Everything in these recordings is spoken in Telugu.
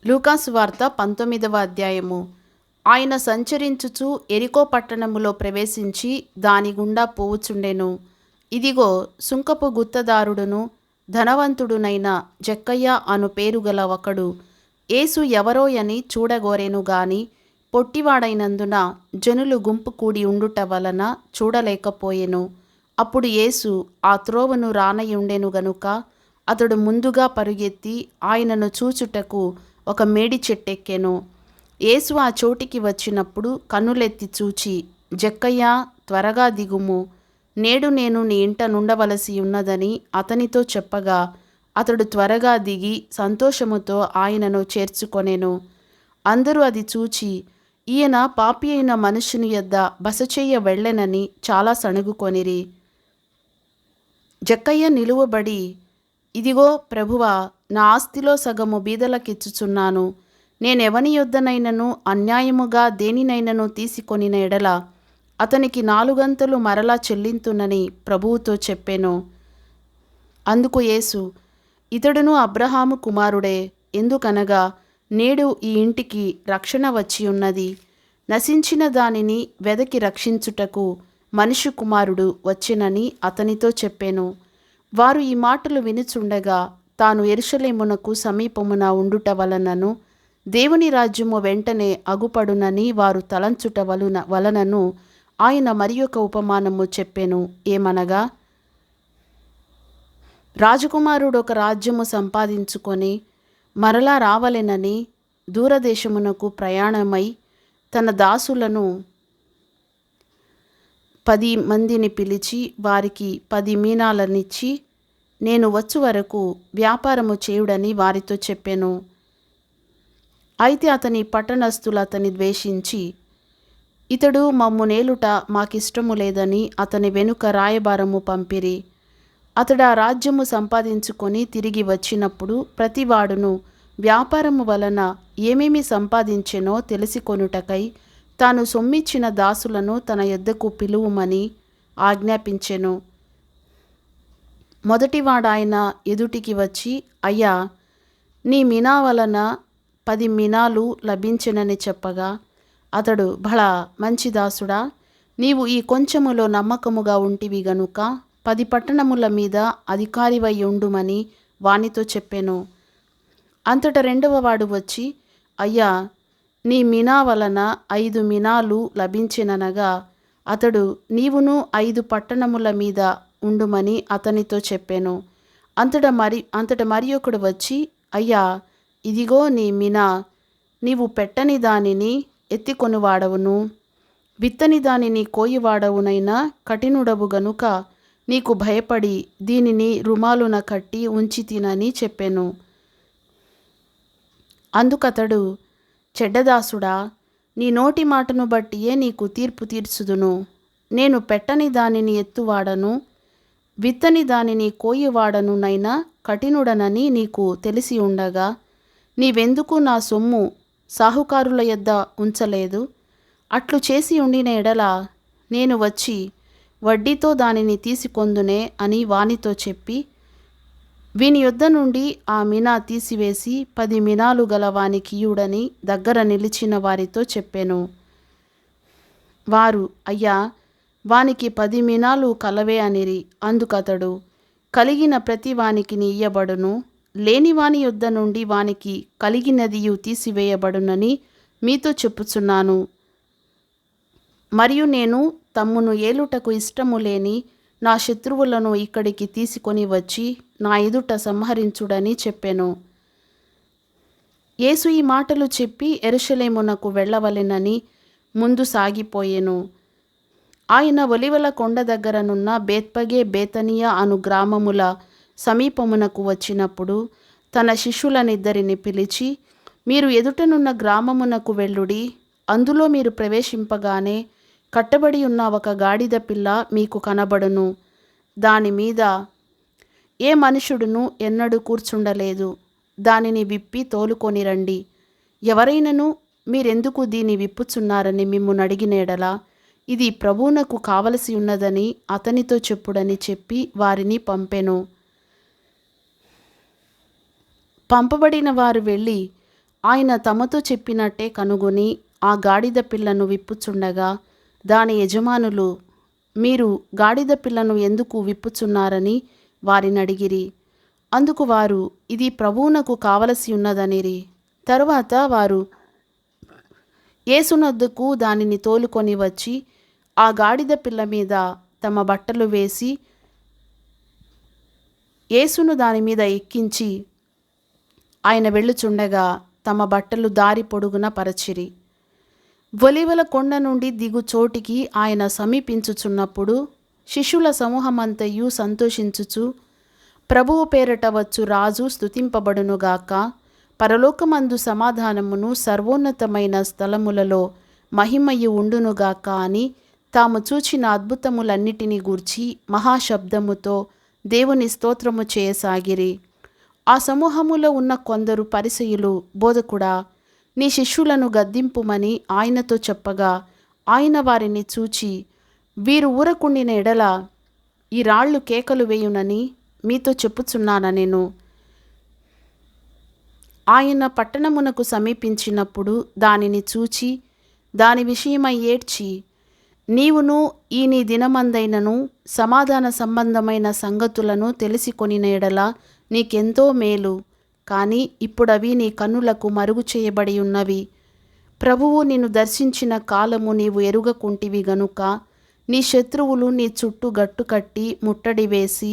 లూకాసు వార్త 19వ అధ్యాయము. ఆయన సంచరించుచు ఎరికో పట్టణములో ప్రవేశించి దాని గుండా పోవుచుండెను. ఇదిగో, సుంకపు గుత్తదారుడును ధనవంతుడునైన జక్కయ్య అను పేరుగల ఒకడు యేసు ఎవరోయని చూడగోరెను గాని పొట్టివాడైనందున జనులు గుంపు కూడి ఉండుట వలన చూడలేకపోయెను. అప్పుడు యేసు ఆ త్రోవను రానయుండెను గనుక అతడు ముందుగా పరుగెత్తి ఆయనను చూచుటకు ఒక మేడి చెట్టెక్కెను. యేసు ఆ చోటికి వచ్చినప్పుడు కన్నులెత్తి చూచి, జక్కయ్యా, త్వరగా దిగుము, నేడు నేను నీ ఇంట నుండవలసి ఉన్నదని అతనితో చెప్పగా అతడు త్వరగా దిగి సంతోషముతో ఆయనను చేర్చుకొనెను. అందరూ అది చూచి, ఈయన పాపి అయిన మనుషుని యొద్ద బసచేయ వెళ్ళెనని చాలా సణుగుకొనిరి. జక్కయ్య నిలువబడి, ఇదిగో ప్రభువా, నా ఆస్తిలో సగము బీదలకిచ్చుచున్నాను. నేనెవని యొద్దనైనను అన్యాయముగా దేనినైనను తీసుకొనిన ఎడల అతనికి 4 మరలా చెల్లింతునని ప్రభువుతో చెప్పెను. అందుకు యేసు, ఇతడును అబ్రహాము కుమారుడే. ఎందుకనగా నేడు ఈ ఇంటికి రక్షణ వచ్చి ఉన్నది. నశించిన దానిని వెదకి రక్షించుటకు మనుష్య కుమారుడు వచ్చెనని అతనితో చెప్పెను. వారు ఈ మాటలు వినుచుండగా తాను యెరూషలేమునకు సమీపమున ఉండుట వలనను దేవుని రాజ్యము వెంటనే అగుపడునని వారు తలంచుట వలనను ఆయన మరియొక ఉపమానము చెప్పెను. ఏమనగా, రాజకుమారుడు ఒక రాజ్యము సంపాదించుకొని మరలా రావలెనని దూరదేశమునకు ప్రయాణమై తన దాసులను 10 మందిని పిలిచి వారికి 10 మీనాలనిచ్చి, నేను వచ్చు వరకు వ్యాపారము చేయుడని వారితో చెప్పెను. అయితే అతని పట్టణస్థులు అతని ద్వేషించి, ఇతడు మమ్ము నేలుట మాకిష్టము లేదని అతని వెనుక రాయబారము పంపిరి. అతడు ఆ రాజ్యము సంపాదించుకొని తిరిగి వచ్చినప్పుడు ప్రతివాడును వ్యాపారము వలన ఏమేమి సంపాదించెనో తెలిసికొనుటకై తాను సొమ్మిచ్చిన దాసులను తన యొద్దకు పిలువుమని ఆజ్ఞాపించెను. మొదటివాడాయన ఎదుటికి వచ్చి, అయ్యా, నీ మినా వలన 10 మినాలు లభించెనని చెప్పగా అతడు, భళా మంచి దాసుడా, నీవు ఈ కొంచెములో నమ్మకముగా ఉంటివి గనుక 10 పట్టణముల మీద అధికారివై ఉండుమని వానితో చెప్పెను. అంతట రెండవ వాడు వచ్చి, అయ్యా, నీ మినా వలన 5 మినాలు లభించెననగా అతడు, నీవును 5 పట్టణముల మీద ఉండుమని అతనితో చెప్పెను. అంతట మరి ఒకడు వచ్చి, అయ్యా, ఇదిగో నీ మినా, నీవు పెట్టని దానిని ఎత్తికొనువాడవును, విత్తని దానిని కోయువాడవునైనా కఠినుడవు గనుక నీకు భయపడి దీనిని రుమాలున కట్టి ఉంచితినని చెప్పెను. అందుకతడు, చెడ్డదాసుడా, నీ నోటి మాటను బట్టియే నీకు తీర్పు తీర్చుదును. నేను పెట్టని దానిని ఎత్తువాడను, విత్తని దానిని కోయువాడనునైనా కఠినుడనని నీకు తెలిసి ఉండగా నీవెందుకు నా సొమ్ము సాహుకారుల యొద్ద ఉంచలేదు? అట్లు చేసి ఉండిన ఎడల నేను వచ్చి వడ్డీతో దానిని తీసుకొందునే అని వానితో చెప్పి వీని యొద్ద నుండి ఆ మినా తీసివేసి 10 మినాలు గల వానికియుడని దగ్గర నిలిచిన వారితో చెప్పెను. వారు, అయ్యా, వానికి 10 మినాలు కలవే అనిరి. అందుకతడు, కలిగిన ప్రతి వానికి ఇయ్యబడును, లేని వాని యొద్ద నుండి వానికి కలిగినదియు తీసివేయబడునని మీతో చెప్పుచున్నాను. మరియు నేను తమ్మును ఏలుటకు ఇష్టము లేని నా శత్రువులను ఇక్కడికి తీసుకొని వచ్చి నా ఎదుట సంహరించుడని చెప్పెను. యేసు ఈ మాటలు చెప్పి యెరూషలేమునకు వెళ్ళవలెనని ముందు సాగిపోయెను. ఆయన ఒలివల కొండ దగ్గరనున్న బేత్పగే బేతనియ అను గ్రామముల సమీపమునకు వచ్చినప్పుడు తన శిష్యులనిద్దరిని పిలిచి, మీరు ఎదుటనున్న గ్రామమునకు వెళ్ళుడి. అందులో మీరు ప్రవేశింపగానే కట్టబడి ఉన్న ఒక గాడిద పిల్ల మీకు కనబడును. దాని మీద ఏ మనుషుడును ఎన్నడూ కూర్చుండలేదు. దానిని విప్పి తోలుకొని రండి. ఎవరైనను మీరెందుకు దీన్ని విప్పుచున్నారని మిమ్మును అడిగిన ఎడల ఇది ప్రభువునకు కావలసి ఉన్నదని అతనితో చెప్పుడని చెప్పి వారిని పంపెను. పంపబడిన వారు వెళ్ళి ఆయన తమతో చెప్పినట్టే కనుగొని ఆ గాడిద పిల్లను విప్పుచుండగా దాని యజమానులు, మీరు గాడిద పిల్లను ఎందుకు విప్పుచున్నారని వారిని అడిగిరి. అందుకు వారు, ఇది ప్రభువునకు కావలసి ఉన్నదనిరి. తరువాత వారు యేసునొద్దకు దానిని తోలుకొని వచ్చి ఆ గాడిద పిల్ల మీద తమ బట్టలు వేసి యేసును దాని మీద ఎక్కించి ఆయన వెళ్ళుచుండగా తమ బట్టలు దారి పొడుగున పరచిరి. ఒలీవల కొండ నుండి దిగు చోటికి ఆయన సమీపించుచున్నప్పుడు శిష్యుల సమూహమంతయు సంతోషించుచు, ప్రభువు పేరట వచ్చు రాజు స్తుతింపబడునుగాక, పరలోకమందు సమాధానమును, సర్వోన్నతమైన స్థలములలో మహిమయు ఉండునుగాక అని తాము చూచిన అద్భుతములన్నిటినీ గూర్చి మహాశబ్దముతో దేవుని స్తోత్రము చేయసాగిరి. ఆ సమూహములో ఉన్న కొందరు పరిసయ్యులు, బోధకుడా, నీ శిష్యులను గద్దింపుమని ఆయనతో చెప్పగా, ఆయన వారిని చూచి, వీరు ఊరకుండిన ఎడల ఈ రాళ్ళు కేకలు వేయునని మీతో చెప్పుచున్నానెను. ఆయన పట్టణమునకు సమీపించినప్పుడు దానిని చూచి దాని విషయమై ఏడ్చి, నీవును ఈ నీ దినమందైనను సమాధాన సంబంధమైన సంగతులను తెలిసికొనిన ఎడల నీకెంతో మేలు, కానీ ఇప్పుడవి నీ కన్నులకు మరుగు చేయబడి ఉన్నవి. ప్రభువు నిన్ను దర్శించిన కాలము నీవు ఎరుగకుంటివి గనుక నీ శత్రువులు నీ చుట్టూ గట్టుకట్టి ముట్టడి వేసి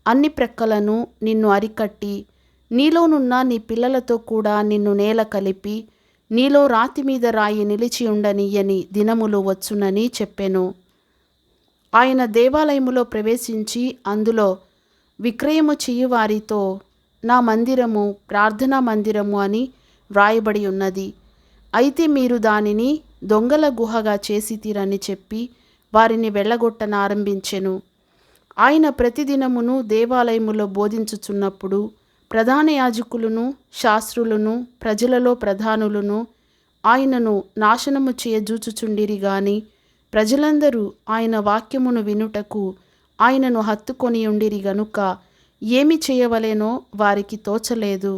అన్ని ప్రక్కలను నిన్ను అరికట్టి నీలోనున్న నీ పిల్లలతో కూడా నిన్ను నేల కలిపి నీలో రాతి మీద రాయి నిలిచి ఉండనియ్యని దినములు వచ్చునని చెప్పెను. ఆయన దేవాలయములో ప్రవేశించి అందులో విక్రయము చేయువారితో, నా మందిరము ప్రార్థనా మందిరము అని వ్రాయబడి ఉన్నది, అయితే మీరు దానిని దొంగల గుహగా చేసితిరని చెప్పి వారిని వెళ్ళగొట్టనారంభించెను. ఆయన ప్రతిదినమును దేవాలయములో బోధించుచున్నప్పుడు ప్రధాన యాజకులను, శాస్త్రులను, ప్రజలలో ప్రధానులను ఆయనను నాశనము చేయజూచుచుండిరి గాని ప్రజలందరూ ఆయన వాక్యమును వినుటకు ఆయనను హత్తుకొని ఉండిరి గనుక ఏమి చేయవలెనో వారికి తోచలేదు.